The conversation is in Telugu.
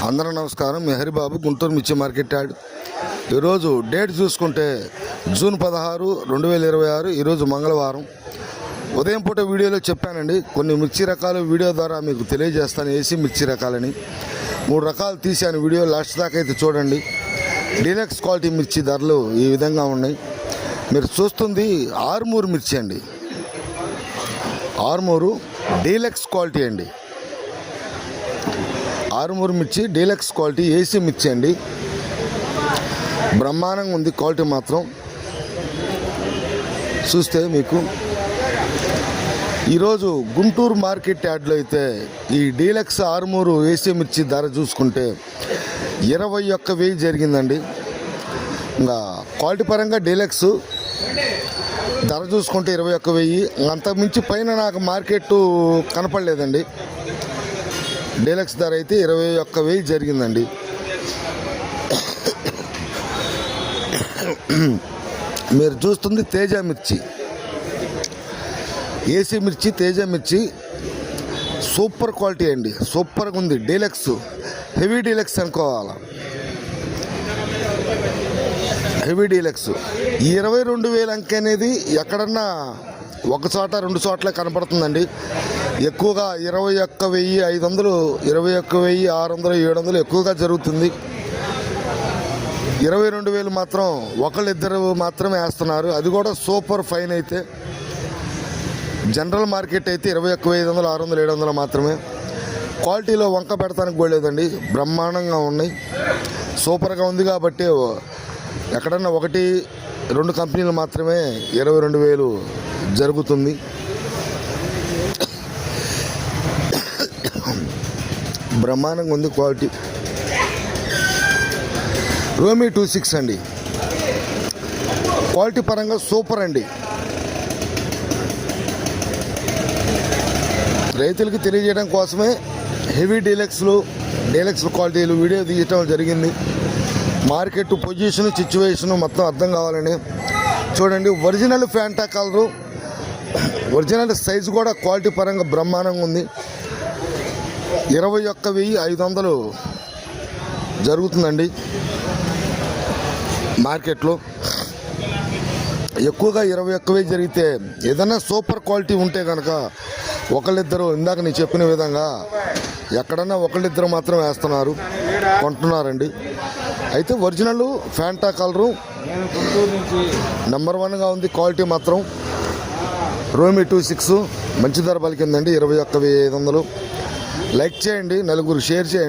అందరూ నమస్కారం. మీ హరిబాబు, గుంటూరు మిర్చి మార్కెట్ యార్డ్. ఈరోజు డేట్ చూసుకుంటే జూన్ 16, 2026. ఈరోజు మంగళవారం. ఉదయం పూట వీడియోలో చెప్పానండి, కొన్ని మిర్చి రకాలు వీడియో ద్వారా మీకు తెలియజేస్తాను. ఏసీ మిర్చి రకాలని 3 రకాలు తీశాను వీడియో, లాస్ట్ దాకా అయితే చూడండి. డీలక్స్ క్వాలిటీ మిర్చి ధరలు ఈ విధంగా ఉన్నాయి. మీరు చూస్తుంది ఆర్మూర్ మిర్చి అండి. ఆర్మూరు డీలక్స్ క్వాలిటీ అండి. ఆర్మూర్ మిర్చి డీలక్స్ క్వాలిటీ ఏసీ మిర్చి అండి. బ్రహ్మాండంగా ఉంది క్వాలిటీ మాత్రం. చూస్తే మీకు ఈరోజు గుంటూరు మార్కెట్ యార్డ్లో అయితే ఈ డీలక్స్ ఆర్మూరు ఏసీ మిర్చి ధర చూసుకుంటే 21,000 జరిగిందండి. ఇంకా క్వాలిటీ పరంగా డీలక్స్ ధర చూసుకుంటే 21,000. అంతకుమించి పైన నాకు మార్కెట్ కనపడలేదండి. డీలక్స్ ధర అయితే 21,000 జరిగిందండి. మీరు చూస్తుంది తేజ మిర్చి, ఏసీ మిర్చి, తేజ మిర్చి. సూపర్ క్వాలిటీ అండి, సూపర్గా ఉంది. డీలక్స్, హెవీ డీలక్స్ అనుకోవాలి. హెవీ డీలక్స్ 22,000 అంక అనేది ఎక్కడన్నా ఒక చోట 2 చోట్ల కనపడుతుందండి. ఎక్కువగా 21,500, 21,600, 700 ఎక్కువగా జరుగుతుంది. 22,000 మాత్రం ఒకళ్ళిద్దరు మాత్రమే వేస్తున్నారు. అది కూడా సూపర్ ఫైన్ అయితే. జనరల్ మార్కెట్ అయితే 21,500, 600, 700 మాత్రమే. క్వాలిటీలో వంక పెడతానికి కూడా లేదండి, బ్రహ్మాండంగా ఉన్నాయి. సూపర్గా ఉంది కాబట్టి ఎక్కడన్నా 1-2 కంపెనీలు మాత్రమే 22,000 జరుగుతుంది. బ్రహ్మాండంగా ఉంది క్వాలిటీ. రోమి 26 అండి. క్వాలిటీ పరంగా సూపర్ అండి. రైతులకి తెలియజేయడం కోసమే హెవీ డీలక్స్ క్వాలిటీలు వీడియో తీయటం జరిగింది. మార్కెట్ పొజిషన్, సిచ్యువేషన్ మొత్తం అర్థం కావాలని. చూడండి, original Fanta colour, original size కూడా క్వాలిటీ పరంగా బ్రహ్మాండంగా ఉంది. 21,500 జరుగుతుందండి మార్కెట్లో. ఎక్కువగా 21,000 జరిగితే ఏదైనా సూపర్ క్వాలిటీ ఉంటే కనుక ఒకళ్ళిద్దరు, ఇందాక నేను చెప్పిన విధంగా ఎక్కడన్నా ఒకళ్ళిద్దరు మాత్రం వేస్తున్నారు, కొంటున్నారండి. అయితే ఒరిజినల్ ఫ్యాంటా కలరు నెంబర్ 1గా ఉంది. క్వాలిటీ మాత్రం రోమి 26 మంచి ధర పలికిందండి. 21,500. లైక్ చేయండి, నలుగురు షేర్ చేయండి.